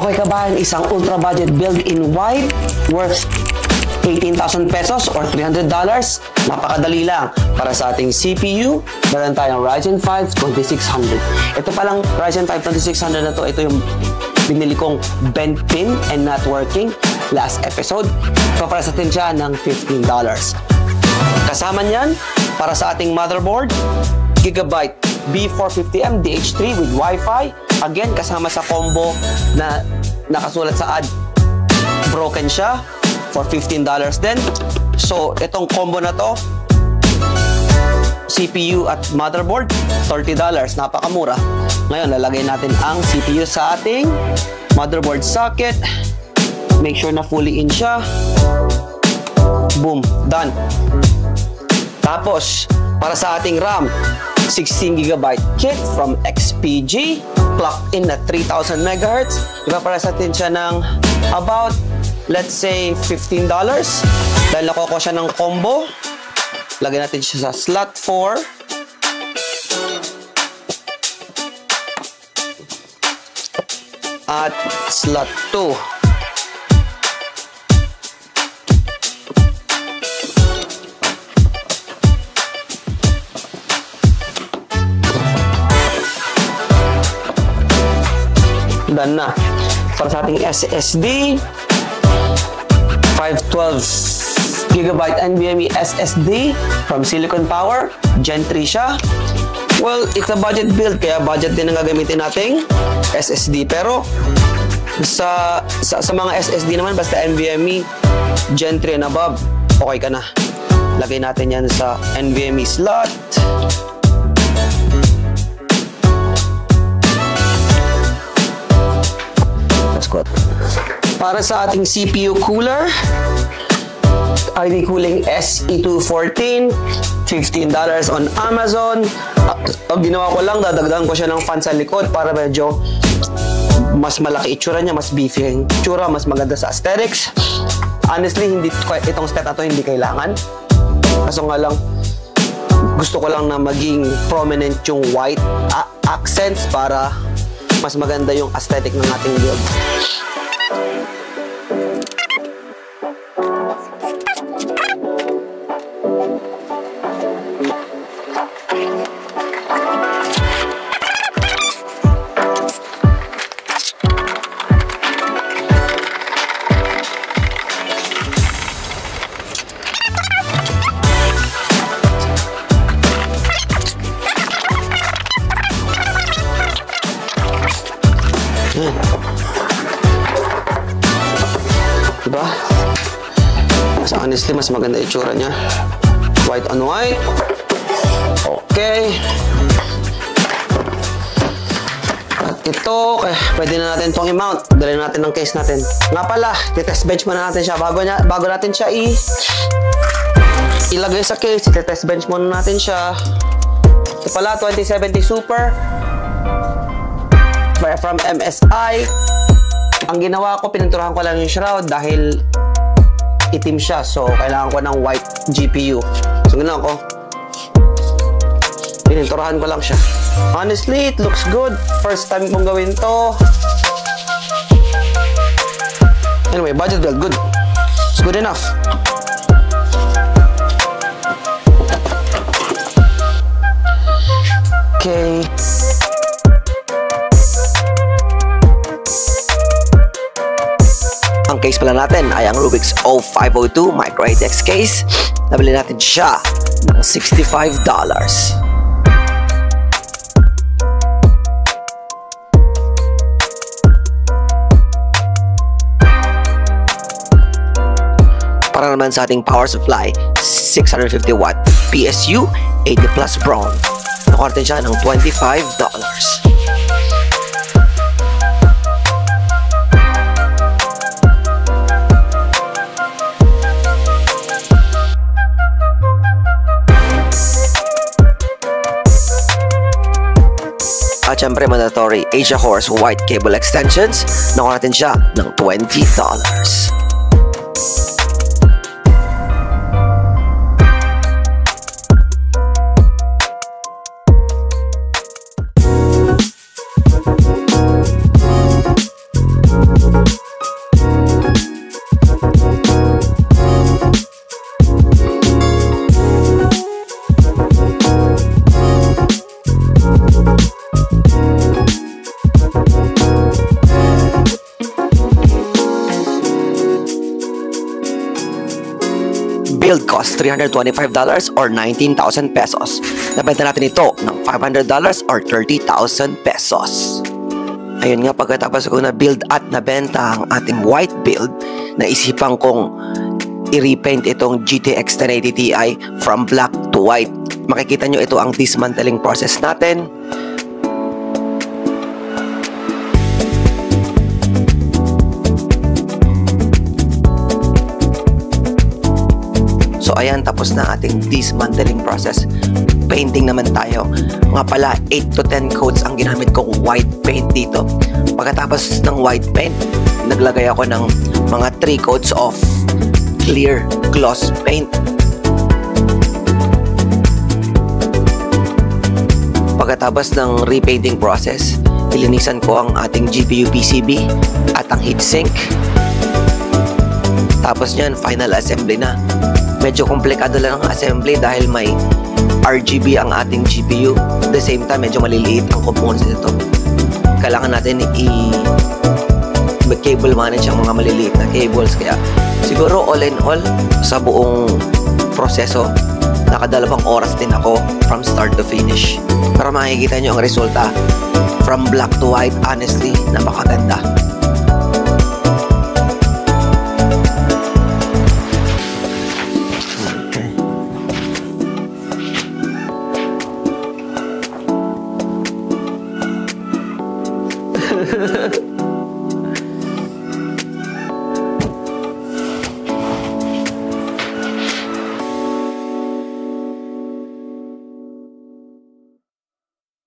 Okay ka ba ang isang ultra budget build in white worth 18,000 pesos or $300? Napakadali lang. Para sa ating CPU, meron tayong Ryzen 5 2600. Ito palang Ryzen 5 2600 na to, ito yung binili kong bent pin and not working last episode. Para sa atin siya ng $15. Kasama niyan, para sa ating motherboard, Gigabyte B450M DH3 with Wi-Fi. Again, kasama sa combo na nakasulat sa ad, broken siya for $15 din. So, itong combo na to, CPU at motherboard, $30. Napakamura. Ngayon, lalagay natin ang CPU sa ating motherboard socket. Make sure na fully in siya. Boom. Done. Tapos, para sa ating RAM, 16GB kit from XPG, clocked in at 3000 MHz. Para sa atin siya ng about, let's say, $15. Dahil nakuha siya ng combo, lagyan natin siya sa slot 4. At slot 2. Done na. Para sa ating SSD, 512GB NVMe SSD from Silicon Power, Gen 3 siya. Well, it's a budget build, kaya budget din ang gagamitin nating SSD. Pero sa mga SSD naman, basta NVMe Gen 3 and above, okay ka na. Lagay natin yan sa NVMe slot. Para sa ating CPU cooler, ID Cooling SE214, $15 on Amazon. Ang ginawa ko lang, dadagdagan ko siya ng fan sa likod para medyo mas malaki itsura niya, mas beefy yung itsura, mas maganda sa aesthetics. Honestly, itong step na to hindi kailangan. Kaso nga lang, gusto ko lang na maging prominent yung white accents para mas maganda yung aesthetic ng ating build. Diba? So honestly, mas maganda itsura niya. White on white. Okay. At ito, pwede na natin itong i-mount. Dali natin ng case natin. Nga pala, test bench muna natin siya. Bago natin siya ilagay sa case, test bench muna natin siya. Ito pala, 2070 Super from MSI. Ang ginawa ko, pininturahan ko lang yung shroud dahil itim siya. So, kailangan ko ng white GPU. So, ginawa ko, pininturahan ko lang siya. Honestly, it looks good. First time kong gawin to. Anyway, budget build, good. It's good enough. Okay. Ang case pala natin ay ang Rubix O502 Micro ATX case. Nabili natin siya ng $65. Para naman sa ating power supply, 650 watt PSU 80 plus Brown. Nakuha natin siya ng $25. At syempre, mandatory Asia Horse white cable extensions. Nakuha natin siya ng $20. cost $325 or 19,000 pesos. Nabenta natin ito ng $500 or 30,000 pesos. Ayun nga, pagkatapos ko na-build at nabenta ang ating white build, naisipan kong i-repaint itong GTX 1080 Ti from black to white. Makikita nyo ito ang dismantling process natin. So ayan, tapos na ating dismantling process. Painting naman tayo. Nga pala, 8 to 10 coats ang ginamit kong white paint dito. Pagkatapos ng white paint, naglagay ako ng mga 3 coats of clear gloss paint. Pagkatapos ng repainting process, ilinisan ko ang ating GPU PCB at ang heatsink. Tapos nyan, final assembly na. Medyo komplikado lang ang assembly dahil may RGB ang ating GPU. At the same time, medyo maliliit ang components nito. Kailangan natin cable manage ang mga maliliit na cables. Kaya siguro all in all, sa buong proseso, nakadalawang oras din ako from start to finish. Pero makikita nyo ang resulta from black to white. Honestly, napakaganda. Okay.